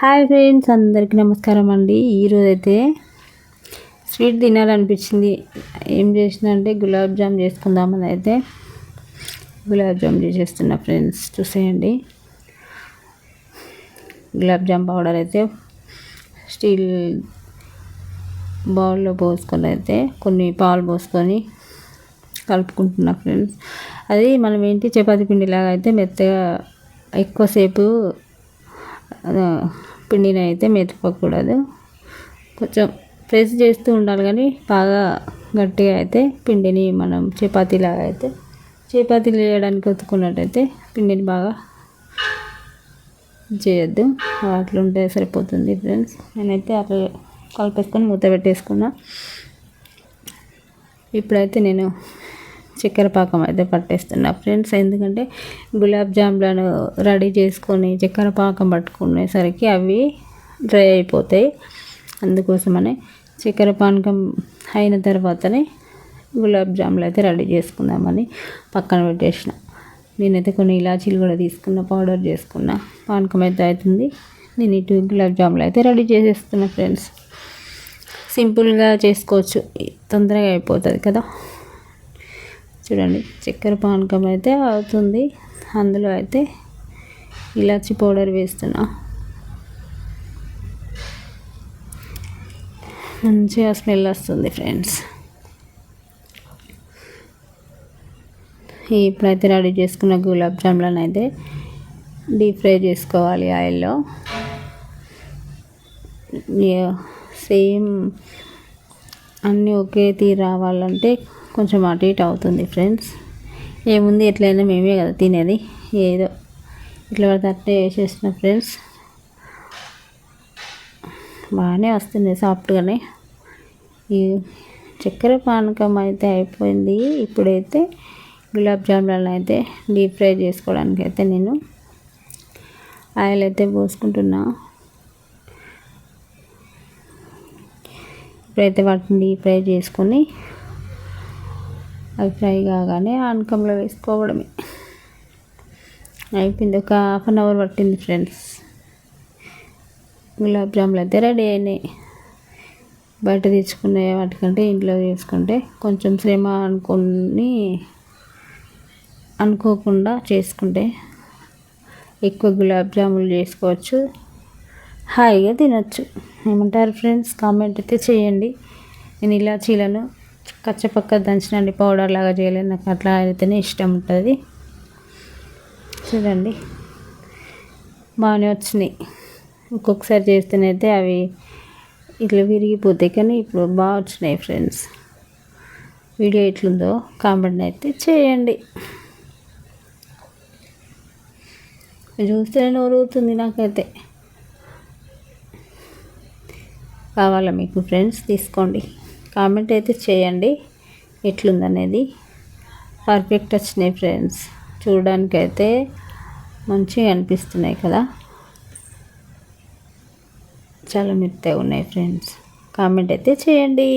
Hi friends, అందరికీ నమస్కారం అండి. ఈరోజైతే స్వీట్ తినాలనిపించింది. ఏం చేసిన అంటే గులాబ్ జామ్ చేసుకుందామని అయితే గులాబ్ జామ్ చేసేస్తున్నా ఫ్రెండ్స్. చూసేయండి, గులాబ్ జామ్ పౌడర్ అయితే స్టీల్ బౌల్లో పోసుకొని అయితే కొన్ని పాలు పోసుకొని కలుపుకుంటున్నా ఫ్రెండ్స్. అది మనం ఏంటి చపాతీ పిండిలాగా అయితే మెత్తగా ఎక్కువసేపు పిండిని అయితే మెతుకోకూడదు. కొంచెం ప్రెస్ చేస్తూ ఉండాలి, కానీ బాగా గట్టిగా అయితే పిండిని మనం చపాతీలాగా అయితే చపాతీలు చేయడానికి ఒత్తుకున్నట్టయితే పిండిని బాగా చేయొద్దు. అట్లుంటే సరిపోతుంది ఫ్రెండ్స్. నేనైతే అట్లా కలిపేసుకొని మూత పెట్టేసుకున్నా. ఇప్పుడైతే నేను చక్కెర పాకం అయితే పట్టేస్తున్నా ఫ్రెండ్స్. ఎందుకంటే గులాబ్ జామ్లను రెడీ చేసుకొని చక్కెర పాకం పట్టుకునేసరికి అవి డ్రై అయిపోతాయి. అందుకోసమని చక్కెర పానకం అయిన తర్వాతనే గులాబ్ జాములు అయితే రెడీ చేసుకుందామని పక్కన పెట్టేసిన. నేనైతే కొన్ని ఇలాచీలు కూడా తీసుకున్న, పౌడర్ చేసుకున్న. పానకం అయితే అవుతుంది. నేను ఇటు గులాబ్ జాములు అయితే రెడీ చేసేస్తున్నా ఫ్రెండ్స్. సింపుల్గా చేసుకోవచ్చు, తొందరగా అయిపోతుంది కదా. చూడండి, చక్కెర పానకం అయితే అవుతుంది. అందులో అయితే ఇలాచీ పౌడర్ వేస్తున్నా. మంచిగా స్మెల్ వస్తుంది ఫ్రెండ్స్. ఇప్పుడైతే రెడీ చేసుకున్న గులాబ్ జాములను అయితే డీప్ ఫ్రై చేసుకోవాలి ఆయిల్లో. సేమ్ అన్నీ ఒకే తీరు రావాలంటే కొంచెం అటు ఇటు అవుతుంది ఫ్రెండ్స్. ఏముంది, ఎట్లయినా మేమే కదా తినేది. ఏదో ఇట్లా పడితే అట్లే వేసేసిన ఫ్రెండ్స్. బాగానే వస్తుంది సాఫ్ట్గానే. ఈ చక్కెర పానకం అయితే అయిపోయింది. ఇప్పుడైతే గులాబ్ జాములను అయితే డీప్ ఫ్రై చేసుకోవడానికి అయితే నేను ఆయిల్ అయితే పోసుకుంటున్నా. ఇప్పుడైతే వాటిని డీప్ ఫ్రై చేసుకొని అవి ఫ్రై కాగానే ఆనకంలో వేసుకోవడమే. అయిపోయింది. ఒక హాఫ్ అన్ అవర్ పట్టింది ఫ్రెండ్స్. గులాబ్ జాములు అయితే రెడీ అయినాయి. బయట తెచ్చుకునే వాటికంటే ఇంట్లో చేసుకుంటే కొంచెం శ్రమ అనుకోకుండా చేసుకుంటే ఎక్కువ గులాబ్ జాములు చేసుకోవచ్చు, హాయిగా తినచ్చు. ఏమంటారు ఫ్రెండ్స్? కామెంట్ అయితే చేయండి. నేను ఇలాచీలను కచ్చపక్క దంచినండి, పౌడర్ లాగా చేయలేదు. నాకు అట్లా అయితేనే ఇష్టం ఉంటుంది. చూడండి, బాగానే వచ్చినాయి. ఒక్కొక్కసారి చేస్తేనైతే అవి ఇట్లా విరిగిపోతాయి, కానీ ఇప్పుడు బాగా వచ్చినాయి ఫ్రెండ్స్. వీడియో ఎట్లుందో కామెంట్ అయితే చేయండి. చూస్తే నోరుతుంది నాకైతే. కావాలా మీకు ఫ్రెండ్స్? తీసుకోండి, కామెంట్ అయితే చేయండి ఎట్లుందనేది. పర్ఫెక్ట్ వచ్చినాయి ఫ్రెండ్స్. చూడడానికైతే మంచిగా అనిపిస్తున్నాయి కదా. చాలా మెత్తగా ఉన్నాయి ఫ్రెండ్స్. కామెంట్ అయితే చేయండి.